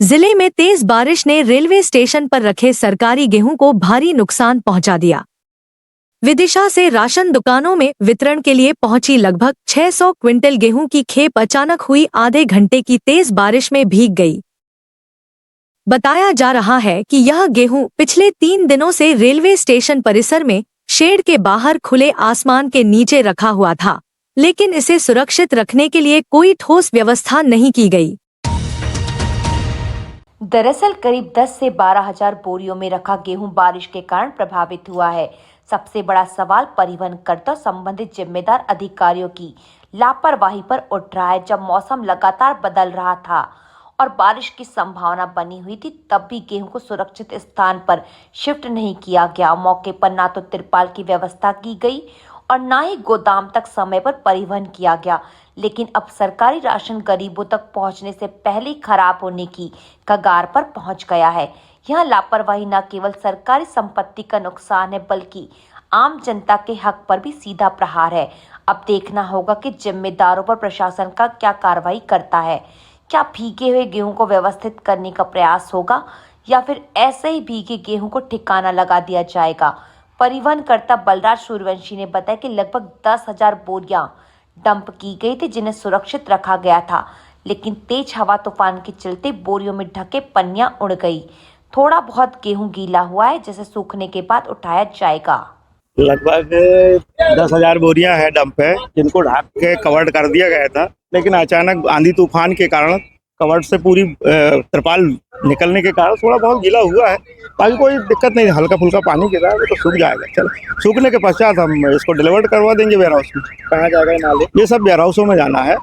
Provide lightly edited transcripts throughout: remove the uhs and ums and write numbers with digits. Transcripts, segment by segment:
जिले में तेज बारिश ने रेलवे स्टेशन पर रखे सरकारी गेहूं को भारी नुकसान पहुंचा दिया। विदिशा से राशन दुकानों में वितरण के लिए पहुंची लगभग 600 क्विंटल गेहूं की खेप अचानक हुई आधे घंटे की तेज बारिश में भीग गई। बताया जा रहा है कि यह गेहूं पिछले 3 दिनों से रेलवे स्टेशन परिसर में शेड के बाहर खुले आसमान के नीचे रखा हुआ था, लेकिन इसे सुरक्षित रखने के लिए कोई ठोस व्यवस्था नहीं की गई। दरअसल करीब 10 से 12 हजार बोरियों में रखा गेहूं बारिश के कारण प्रभावित हुआ है। सबसे बड़ा सवाल परिवहनकर्ता संबंधित जिम्मेदार अधिकारियों की लापरवाही पर उठ रहा है। जब मौसम लगातार बदल रहा था और बारिश की संभावना बनी हुई थी, तब भी गेहूं को सुरक्षित स्थान पर शिफ्ट नहीं किया गया। मौके पर ना तो तिरपाल की व्यवस्था की गई और ना ही गोदाम तक समय पर परिवहन किया गया। लेकिन अब सरकारी राशन गरीबों तक पहुंचने से पहले खराब होने की कगार पर पहुंच गया है। यह लापरवाही न केवल सरकारी संपत्ति का नुकसान है, बल्कि आम जनता के हक पर भी सीधा प्रहार है। अब देखना होगा कि जिम्मेदारों पर प्रशासन का क्या कार्रवाई करता है। क्या भीगे हुए गेहूं को व्यवस्थित करने का प्रयास होगा या फिर ऐसे ही भीगे गेहूं को ठिकाना लगा दिया जाएगा। परिवहनकर्ता बलराज सूर्यवंशी ने बताया कि लगभग 10,000 बोरियां डंप की गई थी, जिन्हें सुरक्षित रखा गया था, लेकिन तेज हवा तूफान के चलते बोरियों में ढके पन्नियां उड़ गई। थोड़ा बहुत गेहूं गीला हुआ है, जिसे सूखने के बाद उठाया जाएगा। लगभग 10,000 बोरियां है डंप है, जिनको ढक के कवर्ड कर दिया गया था, लेकिन अचानक आंधी तूफान के कारण कवर्ड से पूरी तिरपाल निकलने के कारण थोड़ा बहुत गीला हुआ है। बाकी कोई दिक्कत नहीं, हल्का फुल्का पानी गिरा है, वो तो सूख जाएगा। चलो, सूखने के पश्चात हम इसको डिलीवर करवा देंगे वेयर हाउस में। कहाँ जाएगा ये नाले? ये सब वेयर हाउसों में जाना है,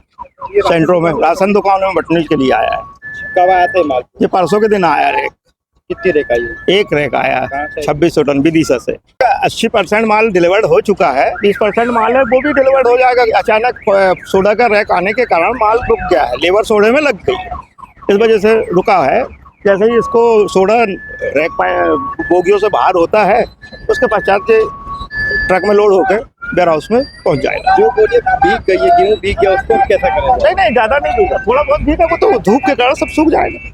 सेंटरों में, राशन दुकानों में बटने के लिए आया है। कब आया था माल? ये परसों के दिन आया है। कितनी रेक आई? एक रैक आया है 2600 टन विदिशा से। 80% माल डिलीवर्ड हो चुका है, 20% माल है वो भी डिलीवर्ड हो जाएगा। अचानक सोडा का रैक आने के कारण माल रुक गया है, लेबर सोडे में लग गई, इस वजह से रुका है। जैसे ही इसको सोडा रैक बोगियों से बाहर होता है, उसके पश्चात ये ट्रक में लोड होकर वेयर हाउस में पहुंच जाएगा। जो बोरियां भीग गई है, गेहूं भीग गया, उसको कैसा करेंगे? नहीं, ज़्यादा नहीं भीगा, थोड़ा बहुत भीगा, वो तो धूप के कारण सब सूख जाएगा।